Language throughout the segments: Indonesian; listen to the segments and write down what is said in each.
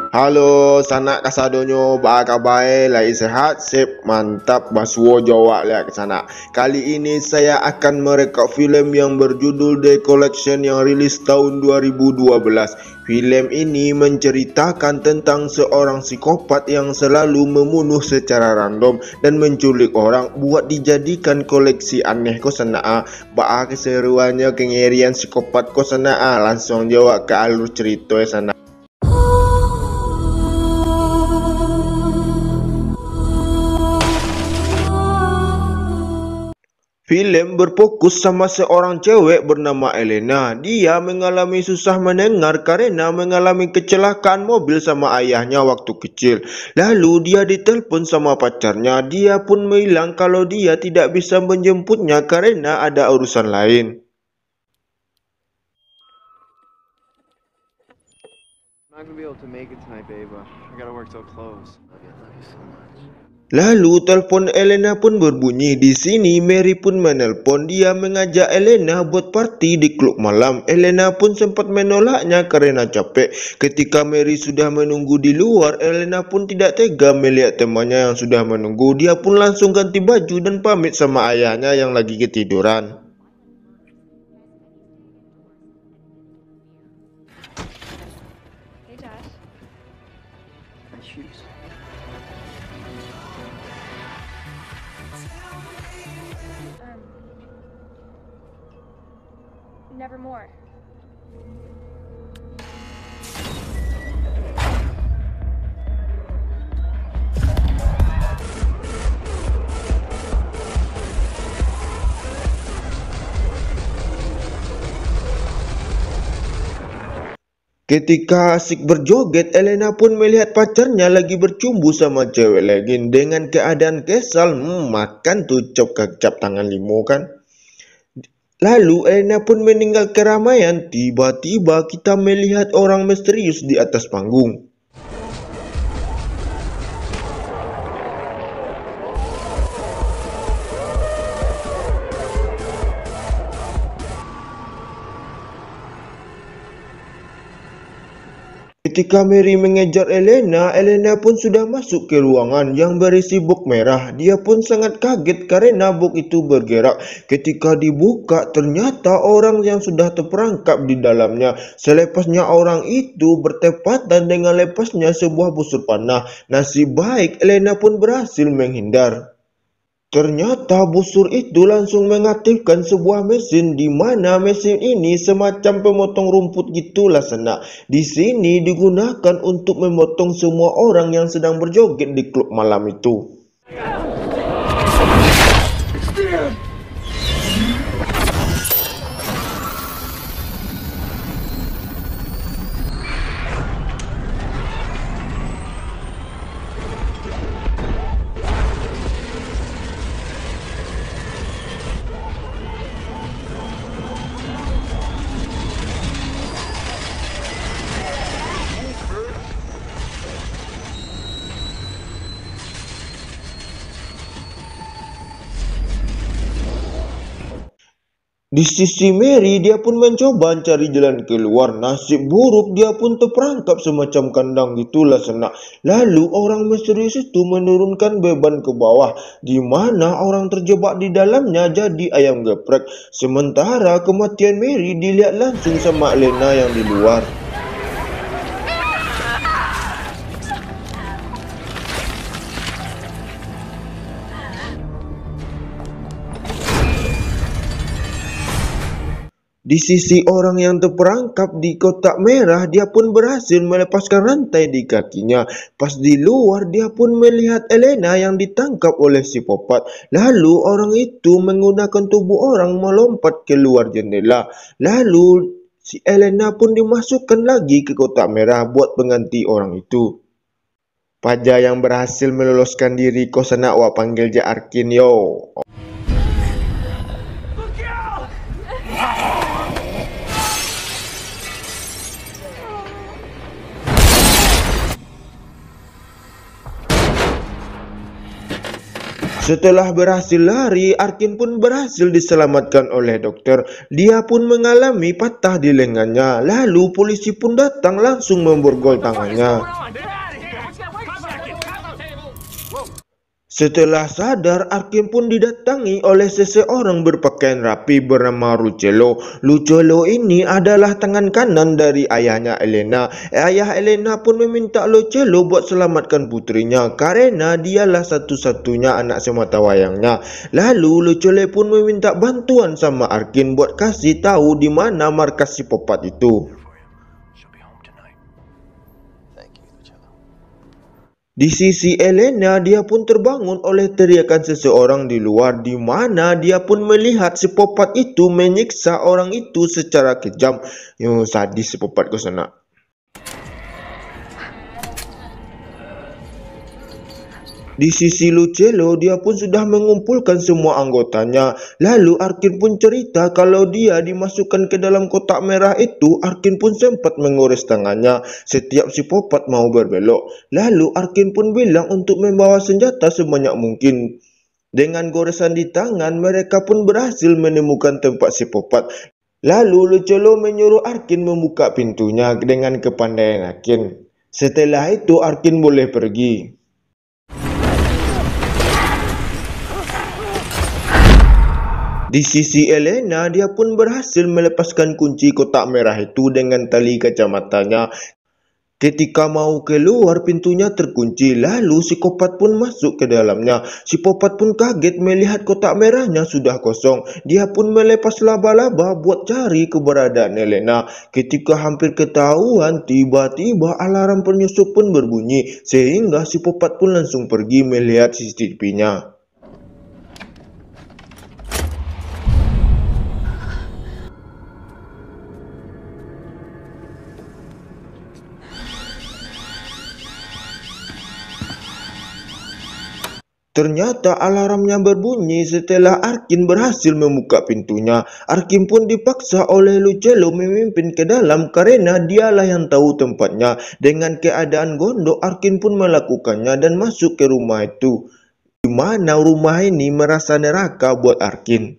Halo, sanak kasadonyo, ba kabar? Lai sehat, sip, mantap, basuo jawab lihat ke sana. Kali ini saya akan merekap filem yang berjudul The Collection yang rilis tahun 2012. Filem ini menceritakan tentang seorang psikopat yang selalu membunuh secara random dan menculik orang buat dijadikan koleksi aneh ko sana. Ba keseruannya kengerian psikopat ko sana. Langsung jawab ke alur cerita sana. Film berfokus sama seorang cewek bernama Elena. Dia mengalami susah mendengar karena mengalami kecelakaan mobil sama ayahnya waktu kecil. Lalu dia ditelepon sama pacarnya. Dia pun bilang kalau dia tidak bisa menjemputnya karena ada urusan lain. I'm not gonna be able to make it tonight, babe. I gotta work till close. Love you so much. Lalu telepon Elena pun berbunyi. Di sini Mary pun menelpon. Dia mengajak Elena buat party di klub malam. Elena pun sempat menolaknya karena capek. Ketika Mary sudah menunggu di luar, Elena pun tidak tega melihat temannya yang sudah menunggu. Dia pun langsung ganti baju dan pamit sama ayahnya yang lagi ketiduran. Hey, Josh. My shoes. Nevermore. Ketika asik berjoget, Elena pun melihat pacarnya lagi bercumbu sama cewek lain. Dengan keadaan kesal, makan tuh cop kecap tangan limo kan. Lalu Elena pun meninggal keramaian. Tiba-tiba kita melihat orang misterius di atas panggung. Ketika Mary mengejar Elena, Elena pun sudah masuk ke ruangan yang berisi box merah. Dia pun sangat kaget karena box itu bergerak. Ketika dibuka, ternyata orang yang sudah terperangkap di dalamnya. Selepasnya orang itu bertepatan dengan lepasnya sebuah busur panah. Nasib baik, Elena pun berhasil menghindar. Ternyata busur itu langsung mengaktifkan sebuah mesin di mana mesin ini semacam pemotong rumput gitulah sana. Di sini digunakan untuk memotong semua orang yang sedang berjoget di klub malam itu. Di sisi Mary, dia pun mencoba cari jalan keluar. Nasib buruk, dia pun terperangkap semacam kandang gitulah sana. Lalu orang misterius itu menurunkan beban ke bawah, di mana orang terjebak di dalamnya jadi ayam geprek. Sementara kematian Mary dilihat langsung sama Elena yang di luar. Di sisi orang yang terperangkap di kotak merah, dia pun berhasil melepaskan rantai di kakinya. Pas di luar, dia pun melihat Elena yang ditangkap oleh psikopat. Lalu orang itu menggunakan tubuh orang melompat keluar jendela. Lalu si Elena pun dimasukkan lagi ke kotak merah buat pengganti orang itu. Paja yang berhasil meloloskan diri, kau sana wak panggil je Arkin yo. Setelah berhasil lari, Arkin pun berhasil diselamatkan oleh dokter. Dia pun mengalami patah di lengannya. Lalu polisi pun datang langsung memborgol tangannya. Setelah sadar, Arkin pun didatangi oleh seseorang berpakaian rapi bernama Luchello. Luchello ini adalah tangan kanan dari ayahnya Elena. Ayah Elena pun meminta Luchello buat selamatkan putrinya karena dialah satu-satunya anak sematawayangnya. Lalu Luchello pun meminta bantuan sama Arkin buat kasih tahu di mana markas psikopat itu. Di sisi Elena, dia pun terbangun oleh teriakan seseorang di luar, di mana dia pun melihat psikopat itu menyiksa orang itu secara kejam. Sadis psikopat ke sana. Di sisi Luchello, dia pun sudah mengumpulkan semua anggotanya. Lalu Arkin pun cerita kalau dia dimasukkan ke dalam kotak merah itu. Arkin pun sempat mengores tangannya setiap psikopat mau berbelok. Lalu Arkin pun bilang untuk membawa senjata sebanyak mungkin. Dengan goresan di tangan, mereka pun berhasil menemukan tempat psikopat. Lalu Luchello menyuruh Arkin membuka pintunya dengan kepandaian Arkin. Setelah itu Arkin boleh pergi. Di sisi Elena, dia pun berhasil melepaskan kunci kotak merah itu dengan tali kacamatanya. Ketika mau keluar, pintunya terkunci. Lalu psikopat pun masuk ke dalamnya. Psikopat pun kaget melihat kotak merahnya sudah kosong. Dia pun melepas laba-laba buat cari keberadaan Elena. Ketika hampir ketahuan, tiba-tiba alarm penyusup pun berbunyi. Sehingga psikopat pun langsung pergi melihat CCTV-nya. Ternyata alarmnya berbunyi setelah Arkin berhasil membuka pintunya. Arkin pun dipaksa oleh Luchello memimpin ke dalam karena dialah yang tahu tempatnya. Dengan keadaan gondok, Arkin pun melakukannya dan masuk ke rumah itu. Di mana rumah ini merasa neraka buat Arkin.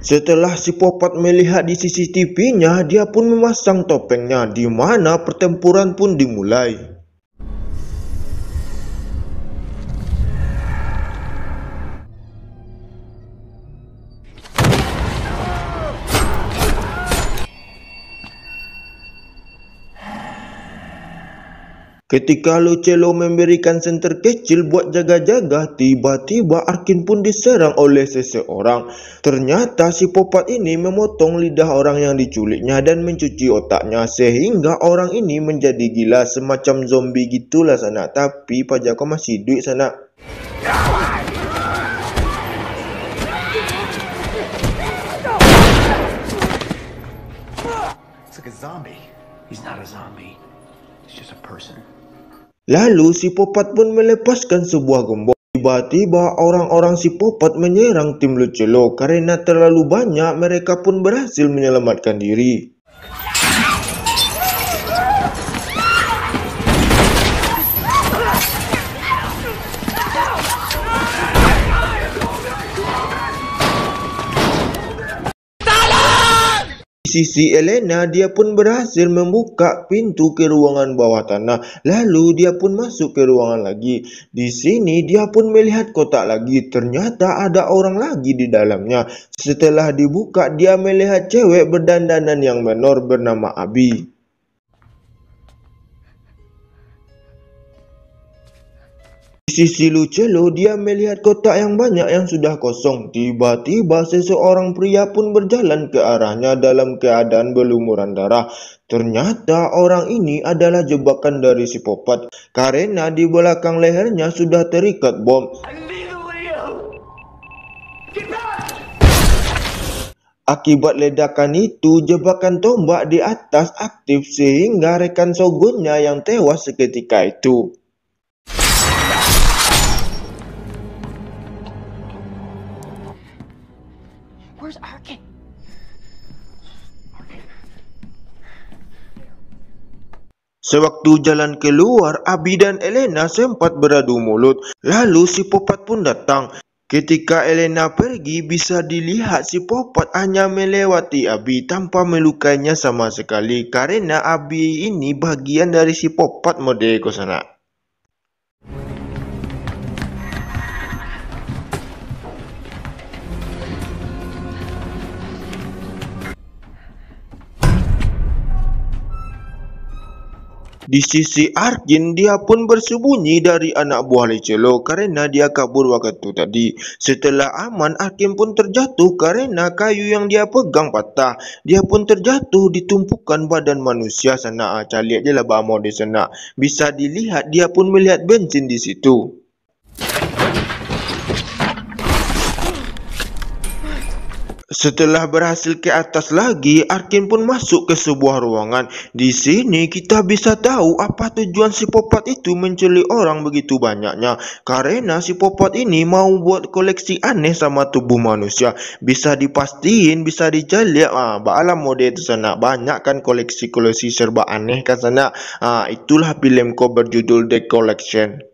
Setelah psikopat melihat di CCTV-nya, dia pun memasang topengnya, di mana pertempuran pun dimulai. Ketika Luchello memberikan senter kecil buat jaga-jaga, tiba-tiba Arkin pun diserang oleh seseorang. Ternyata psikopat ini memotong lidah orang yang diculiknya dan mencuci otaknya sehingga orang ini menjadi gila, semacam zombie gitulah sana. Tapi Pak Jako masih hidup sana. It's like a zombie. He's not a zombie. He's just a person. Lalu psikopat pun melepaskan sebuah gembok. Tiba-tiba orang-orang psikopat menyerang tim Luchello. Karena terlalu banyak, mereka pun berhasil menyelamatkan diri. Di sisi Elena, dia pun berhasil membuka pintu ke ruangan bawah tanah. Lalu dia pun masuk ke ruangan lagi. Di sini dia pun melihat kotak lagi. Ternyata ada orang lagi di dalamnya. Setelah dibuka, dia melihat cewek berdandanan yang menor bernama Abby. Di sisi Luchello, dia melihat kotak yang banyak yang sudah kosong. Tiba-tiba seseorang pria pun berjalan ke arahnya dalam keadaan berlumuran darah. Ternyata orang ini adalah jebakan dari psikopat karena di belakang lehernya sudah terikat bom. Akibat ledakan itu, jebakan tombak di atas aktif sehingga rekan Shogunnya yang tewas seketika itu. Where's Arkin? Sewaktu jalan keluar, Abi dan Elena sempat beradu mulut. Lalu si Popat pun datang. Ketika Elena pergi, bisa dilihat si Popat hanya melewati Abi tanpa melukainya sama sekali. Karena Abi ini bagian dari si Popat mode ko sana. Di sisi Arkin, dia pun bersembunyi dari anak buah Lecelo karena dia kabur waktu tadi. Setelah aman, Arkin pun terjatuh karena kayu yang dia pegang patah. Dia pun terjatuh di tumpukan badan manusia sana. Caliak je lah bamo di sana. Bisa dilihat dia pun melihat bensin di situ. Setelah berhasil ke atas lagi, Arkin pun masuk ke sebuah ruangan. Di sini kita bisa tahu apa tujuan si Popat itu menculik orang begitu banyaknya. Karena si Popat ini mau buat koleksi aneh sama tubuh manusia. Bisa dipastiin, bisa dicaliak. Baalam mode itu sana. Banyak kan koleksi-koleksi serba aneh kan sana. Itulah filmku berjudul The Collection.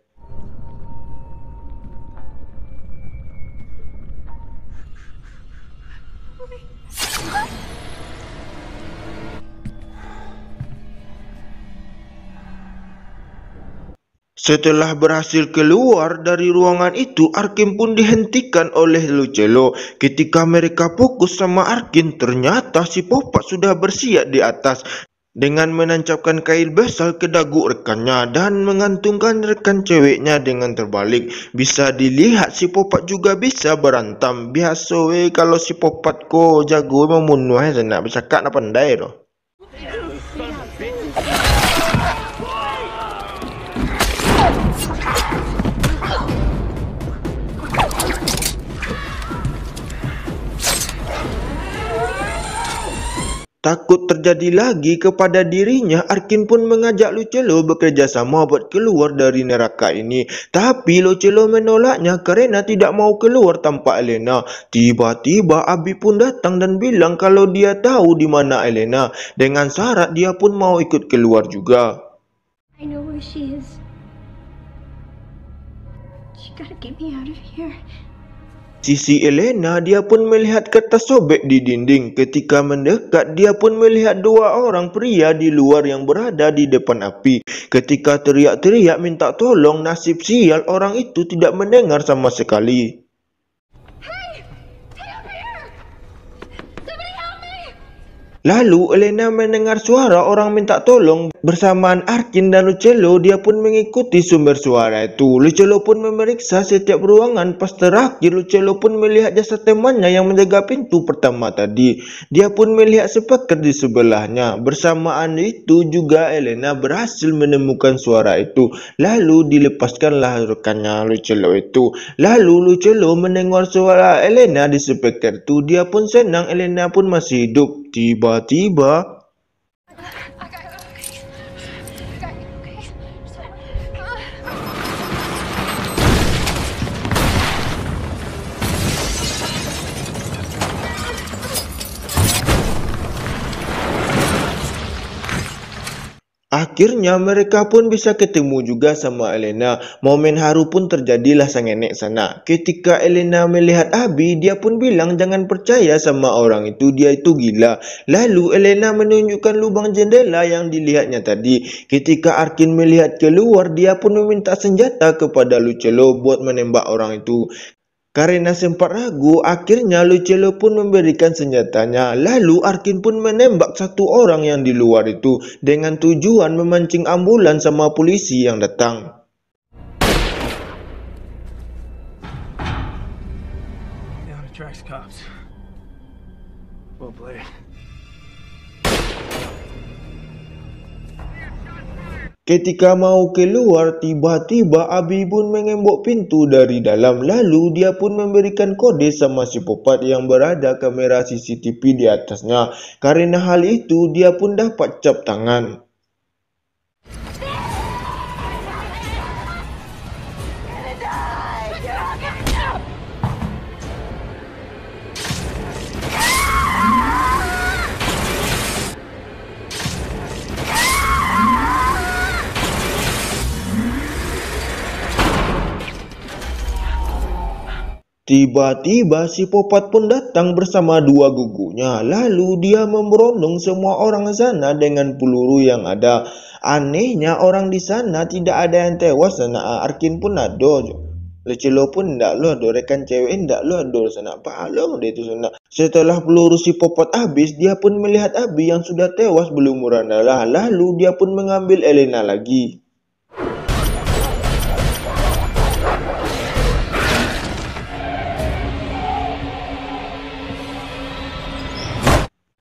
Setelah berhasil keluar dari ruangan itu, Arkin pun dihentikan oleh Lucelo. Ketika mereka fokus sama Arkin, ternyata si Popat sudah bersiap di atas dengan menancapkan kail besar ke dagu rekannya dan mengantungkan rekan ceweknya dengan terbalik. Bisa dilihat si Popat juga bisa berantem. Biasa kalau si Popat ko jago membunuh sana, bercakap nak pandai doh. Takut terjadi lagi kepada dirinya, Arkin pun mengajak Lucelo bekerja sama buat keluar dari neraka ini. Tapi Lucelo menolaknya karena tidak mau keluar tanpa Elena. Tiba-tiba Abi pun datang dan bilang kalau dia tahu di mana Elena. Dengan syarat dia pun mau ikut keluar juga. I know where she is. She gotta get me out of here. Sisi Elena, dia pun melihat kertas sobek di dinding. Ketika mendekat, dia pun melihat dua orang pria di luar yang berada di depan api. Ketika teriak-teriak minta tolong, nasib sial orang itu tidak mendengar sama sekali. Lalu Elena mendengar suara orang minta tolong. Bersamaan Arkin dan Lucelo, dia pun mengikuti sumber suara itu. Lucelo pun memeriksa setiap ruangan. Pas terakhir, Lucelo pun melihat jasad temannya yang menjaga pintu pertama tadi. Dia pun melihat speaker di sebelahnya. Bersamaan itu juga Elena berhasil menemukan suara itu. Lalu dilepaskanlah rekannya Lucelo itu. Lalu Lucelo mendengar suara Elena di speaker itu. Dia pun senang Elena pun masih hidup. Tiba-tiba akhirnya mereka pun bisa ketemu juga sama Elena. Momen haru pun terjadilah sang nenek sana. Ketika Elena melihat Abi, dia pun bilang jangan percaya sama orang itu, dia itu gila. Lalu Elena menunjukkan lubang jendela yang dilihatnya tadi. Ketika Arkin melihat keluar, dia pun meminta senjata kepada Lucelo buat menembak orang itu. Karena sempat ragu, akhirnya Lucelo pun memberikan senjatanya. Lalu Arkin pun menembak satu orang yang di luar itu dengan tujuan memancing ambulans sama polisi yang datang. Now it attracts cops. Well played. Ketika mau keluar, tiba-tiba Abi pun mengembok pintu dari dalam. Lalu dia pun memberikan kode sama si Popat yang berada kamera CCTV di atasnya. Karena hal itu, dia pun dapat cap tangan. Tiba-tiba si Popat pun datang bersama dua gugunya. Lalu dia memberondong semua orang sana dengan peluru yang ada. Anehnya orang di sana tidak ada yang tewas sana. Arkin pun ada. Lecelo pun ndak lo ada. Rekan cewek ndak lo ada sana. Palong dia itu sana. Setelah peluru si Popat habis, dia pun melihat Abi yang sudah tewas berlumuran darah. Lalu dia pun mengambil Elena lagi.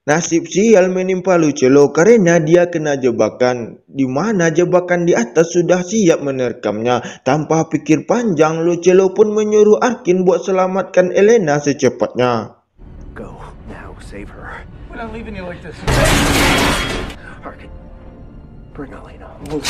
Nasib sial menimpa Lucelo karena dia kena jebakan, di mana jebakan di atas sudah siap menerkamnya. Tanpa pikir panjang, Lucelo pun menyuruh Arkin buat selamatkan Elena secepatnya. Go now, save her. We're not leaving you like this. Harkin, bring Elena. Move.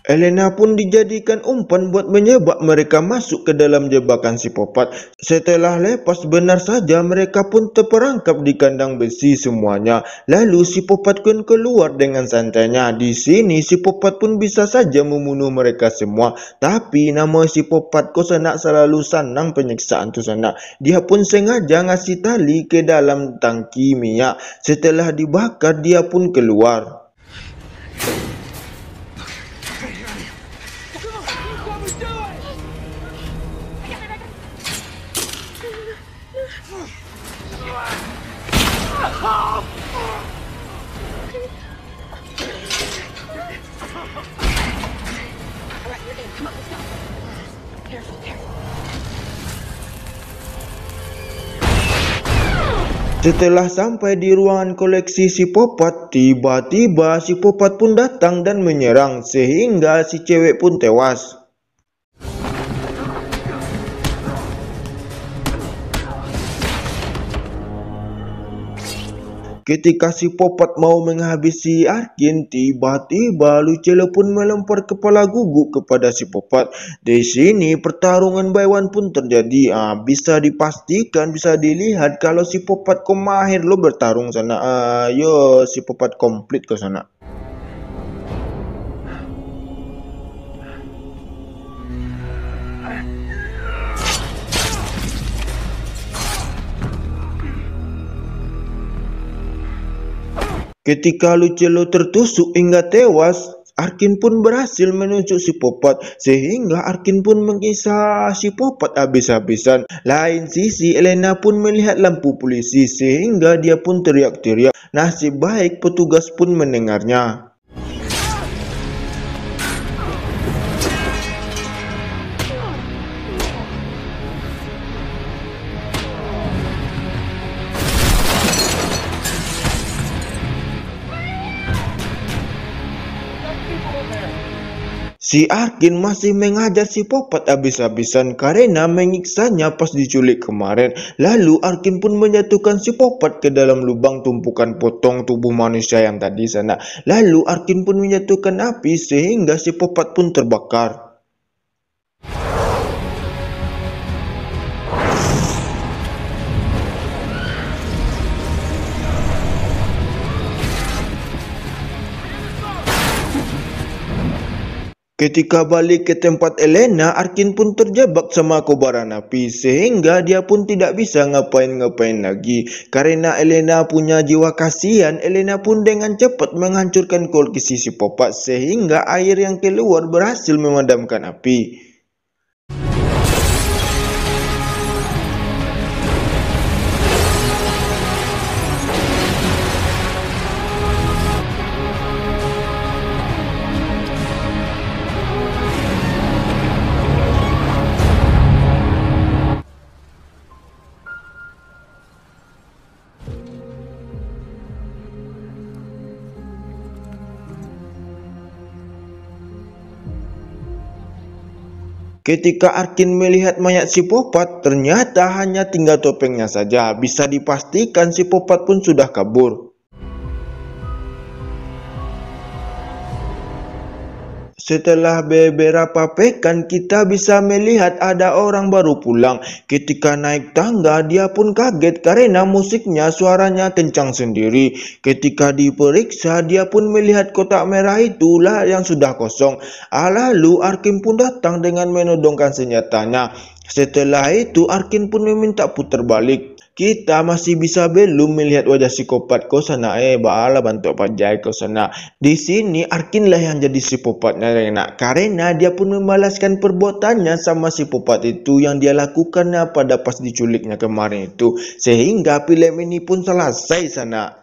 Elena pun dijadikan umpan buat menyebab mereka masuk ke dalam jebakan si Popat. Setelah lepas, benar saja mereka pun terperangkap di kandang besi semuanya. Lalu si Popat pun keluar dengan santainya. Di sini si Popat pun bisa saja membunuh mereka semua. Tapi nama si Popat kok sana selalu senang penyiksaan tu sana. Dia pun sengaja ngasih tali ke dalam tangki minyak. Setelah dibakar dia pun keluar. Setelah sampai di ruangan koleksi si Popat, tiba-tiba si Popat pun datang dan menyerang, sehingga si cewek pun tewas. Ketika si Popat mau menghabisi Arkin, tiba-tiba Lucelo pun melempar kepala gugu kepada si Popat. Di sini pertarungan by one pun terjadi. Bisa dipastikan, bisa dilihat kalau si Popat kok mahir lo bertarung sana. Yo si Popat komplit ke sana. Ketika Lucelo tertusuk hingga tewas, Arkin pun berhasil menunjuk si Popat, sehingga Arkin pun mengisah si Popat habis-habisan. Lain sisi, Elena pun melihat lampu polisi, sehingga dia pun teriak-teriak. Nasib baik petugas pun mendengarnya. Si Arkin masih mengajar si Popat habis-habisan karena menyiksanya pas diculik kemarin. Lalu Arkin pun menjatuhkan si Popat ke dalam lubang tumpukan potong tubuh manusia yang tadi sana. Lalu Arkin pun menjatuhkan api sehingga si Popat pun terbakar. Ketika balik ke tempat Elena, Arkin pun terjebak sama kobaran api sehingga dia pun tidak bisa ngapain-ngapain lagi. Karena Elena punya jiwa kasihan, Elena pun dengan cepat menghancurkan koleksi si Popat sehingga air yang keluar berhasil memadamkan api. Ketika Arkin melihat mayat si Popat, ternyata hanya tinggal topengnya saja. Bisa dipastikan si Popat pun sudah kabur. Setelah beberapa pekan kita bisa melihat ada orang baru pulang. Ketika naik tangga dia pun kaget karena musiknya suaranya kencang sendiri. Ketika diperiksa dia pun melihat kotak merah itulah yang sudah kosong. Lalu Arkin pun datang dengan menodongkan senjatanya. Setelah itu Arkin pun meminta putar balik. Kita masih bisa belum melihat wajah psikopat kau sana. Bala bantu pajai kau sana. Di sini Arkin lah yang jadi psikopatnya nak. Karena dia pun membalaskan perbuatannya sama psikopat itu yang dia lakukannya pada pas diculiknya kemarin itu. Sehingga film ini pun selesai sana.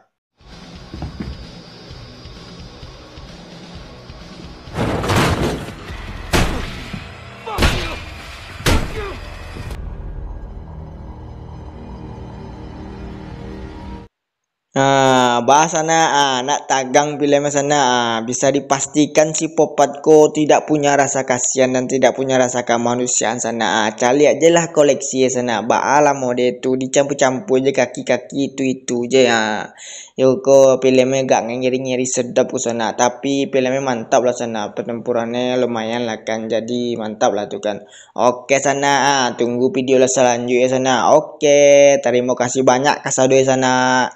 Bahas sana nak tagang film sana bisa dipastikan si Popatko tidak punya rasa kasihan dan tidak punya rasa kemanusiaan sana. Cari aja lah koleksi sana. Bala mode itu dicampur-campur aja kaki-kaki itu aja Yoko filmnya gak ngeri-ngeri sedap ke sana, tapi filmnya mantap lah sana. Pertempurannya lumayan lah kan, jadi mantap lah tuh kan. Oke sana, tunggu video selanjutnya sana. Oke, terima kasih banyak Kasado sana.